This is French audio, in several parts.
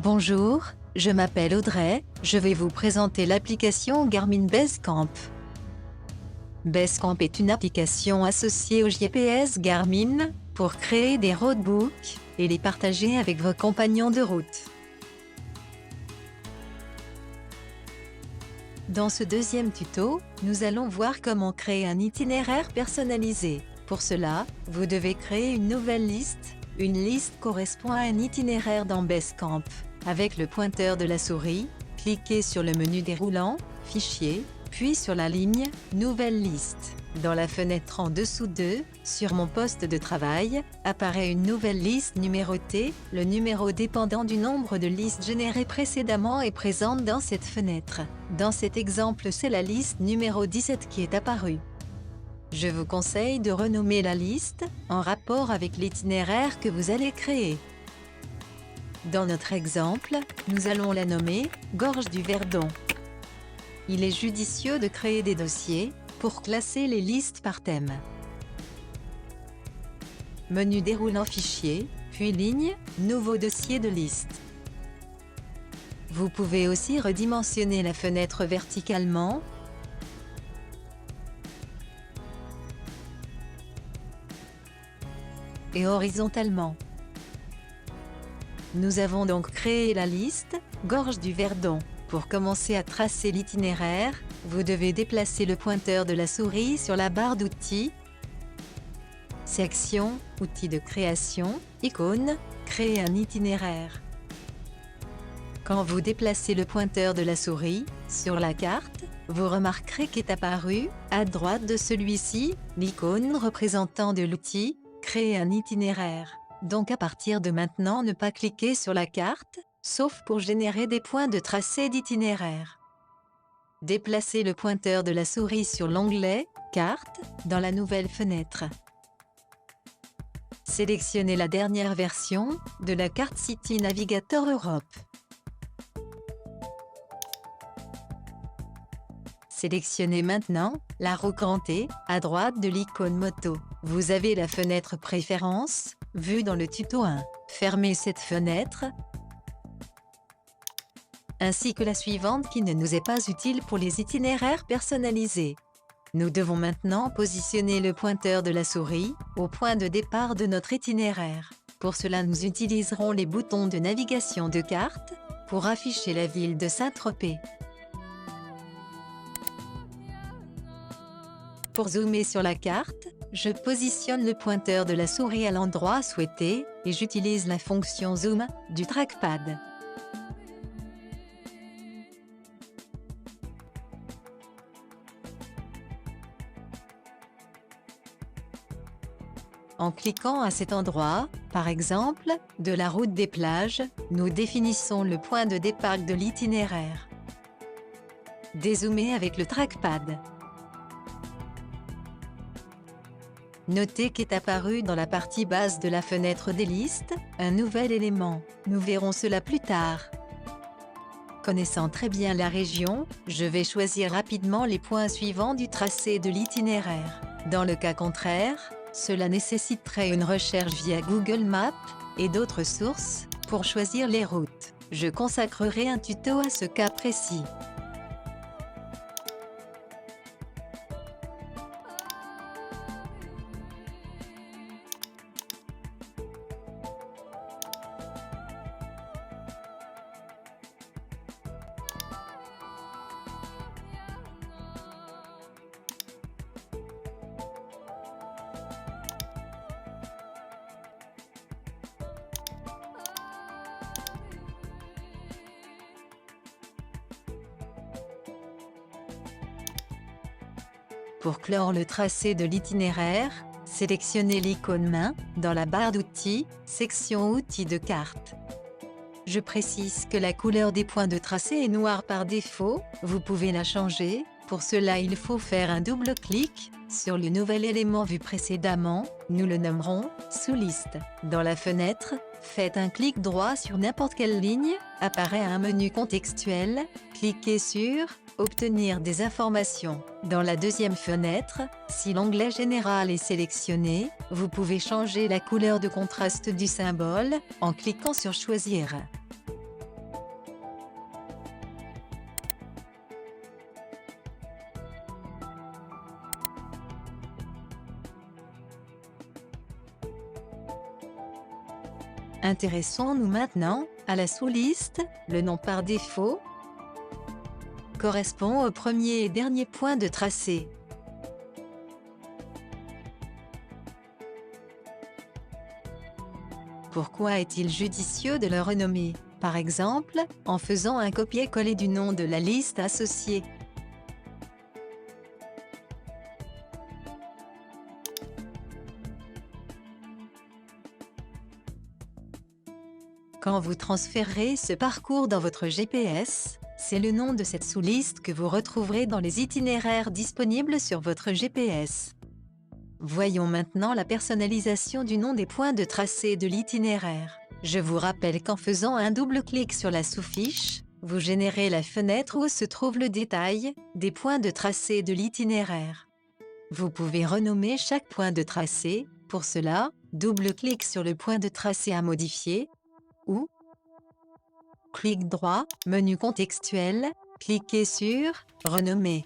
Bonjour, je m'appelle Audrey, je vais vous présenter l'application Garmin Basecamp. Basecamp est une application associée au GPS Garmin pour créer des roadbooks et les partager avec vos compagnons de route. Dans ce deuxième tuto, nous allons voir comment créer un itinéraire personnalisé. Pour cela, vous devez créer une nouvelle liste. Une liste correspond à un itinéraire dans Basecamp. Avec le pointeur de la souris, cliquez sur le menu déroulant, Fichier, puis sur la ligne Nouvelle liste. Dans la fenêtre en dessous de Sur mon poste de travail, apparaît une nouvelle liste numérotée. Le numéro dépendant du nombre de listes générées précédemment est présente dans cette fenêtre. Dans cet exemple, c'est la liste numéro 17 qui est apparue. Je vous conseille de renommer la liste en rapport avec l'itinéraire que vous allez créer. Dans notre exemple, nous allons la nommer « Gorge du Verdon ». Il est judicieux de créer des dossiers pour classer les listes par thème. Menu déroulant Fichier, puis ligne « Nouveau dossier de liste ». Vous pouvez aussi redimensionner la fenêtre verticalement et horizontalement. Nous avons donc créé la liste « Gorge du Verdon ». Pour commencer à tracer l'itinéraire, vous devez déplacer le pointeur de la souris sur la barre d'outils, Section, Outils de création, Icône, Créer un itinéraire. Quand vous déplacez le pointeur de la souris sur la carte, vous remarquerez qu'est apparu, à droite de celui-ci, l'icône représentant de l'outil « Créer un itinéraire ». Donc à partir de maintenant, ne pas cliquer sur la carte, sauf pour générer des points de tracé d'itinéraire. Déplacez le pointeur de la souris sur l'onglet « Carte » dans la nouvelle fenêtre. Sélectionnez la dernière version de la carte City Navigator Europe. Sélectionnez maintenant la roue crantée à droite de l'icône moto. Vous avez la fenêtre Préférences, vue dans le tuto 1. Fermez cette fenêtre, ainsi que la suivante qui ne nous est pas utile pour les itinéraires personnalisés. Nous devons maintenant positionner le pointeur de la souris au point de départ de notre itinéraire. Pour cela, nous utiliserons les boutons de navigation de carte pour afficher la ville de Saint-Tropez. Pour zoomer sur la carte, je positionne le pointeur de la souris à l'endroit souhaité et j'utilise la fonction Zoom du trackpad. En cliquant à cet endroit, par exemple, de la route des plages, nous définissons le point de départ de l'itinéraire. Dézoomer avec le trackpad. Notez qu'est apparu dans la partie basse de la fenêtre des listes un nouvel élément. Nous verrons cela plus tard. Connaissant très bien la région, je vais choisir rapidement les points suivants du tracé de l'itinéraire. Dans le cas contraire, cela nécessiterait une recherche via Google Maps et d'autres sources pour choisir les routes. Je consacrerai un tuto à ce cas précis. Pour clore le tracé de l'itinéraire, sélectionnez l'icône main dans la barre d'outils, section Outils de carte. Je précise que la couleur des points de tracé est noire par défaut, vous pouvez la changer. Pour cela, il faut faire un double clic sur le nouvel élément vu précédemment, nous le nommerons « Sous-liste ». Dans la fenêtre, faites un clic droit sur n'importe quelle ligne, apparaît un menu contextuel, cliquez sur « Obtenir des informations ». Dans la deuxième fenêtre, si l'onglet Général est sélectionné, vous pouvez changer la couleur de contraste du symbole en cliquant sur « Choisir ». Intéressons-nous maintenant à la sous-liste. Le nom par défaut correspond au premier et dernier point de tracé. Pourquoi est-il judicieux de le renommer? Par exemple, en faisant un copier-coller du nom de la liste associée. Quand vous transférerez ce parcours dans votre GPS, c'est le nom de cette sous-liste que vous retrouverez dans les itinéraires disponibles sur votre GPS. Voyons maintenant la personnalisation du nom des points de tracé de l'itinéraire. Je vous rappelle qu'en faisant un double-clic sur la sous-fiche, vous générez la fenêtre où se trouve le détail des points de tracé de l'itinéraire. Vous pouvez renommer chaque point de tracé. Pour cela, double-clic sur le point de tracé à modifier ou clic droit, menu contextuel, cliquez sur « Renommer ».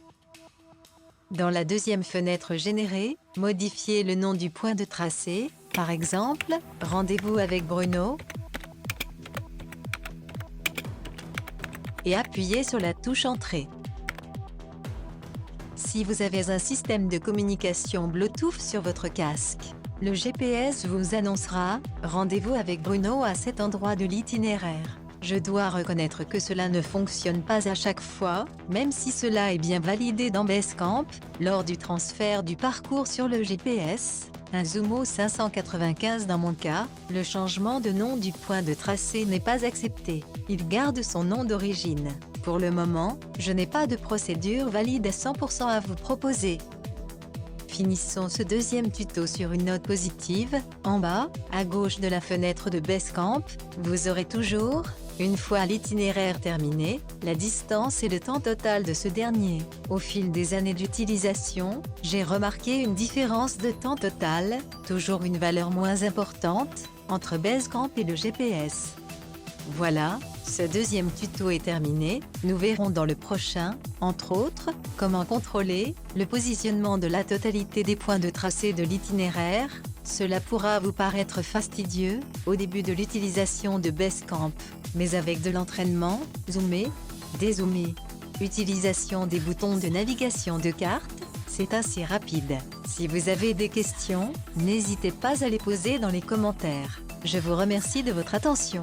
Dans la deuxième fenêtre générée, modifiez le nom du point de tracé, par exemple, Rendez-vous avec Bruno, et appuyez sur la touche Entrée. Si vous avez un système de communication Bluetooth sur votre casque, le GPS vous annoncera « Rendez-vous avec Bruno à cet endroit de l'itinéraire ». Je dois reconnaître que cela ne fonctionne pas à chaque fois, même si cela est bien validé dans Basecamp. Lors du transfert du parcours sur le GPS, un Zumo 595 dans mon cas, le changement de nom du point de tracé n'est pas accepté. Il garde son nom d'origine. Pour le moment, je n'ai pas de procédure valide à 100% à vous proposer. Finissons ce deuxième tuto sur une note positive. En bas, à gauche de la fenêtre de Basecamp, vous aurez toujours, une fois l'itinéraire terminé, la distance et le temps total de ce dernier. Au fil des années d'utilisation, j'ai remarqué une différence de temps total, toujours une valeur moins importante, entre Basecamp et le GPS. Voilà, ce deuxième tuto est terminé. Nous verrons dans le prochain, entre autres, comment contrôler le positionnement de la totalité des points de tracé de l'itinéraire. Cela pourra vous paraître fastidieux au début de l'utilisation de Basecamp, mais avec de l'entraînement, zoomer, dézoomer, utilisation des boutons de navigation de carte, c'est assez rapide. Si vous avez des questions, n'hésitez pas à les poser dans les commentaires. Je vous remercie de votre attention.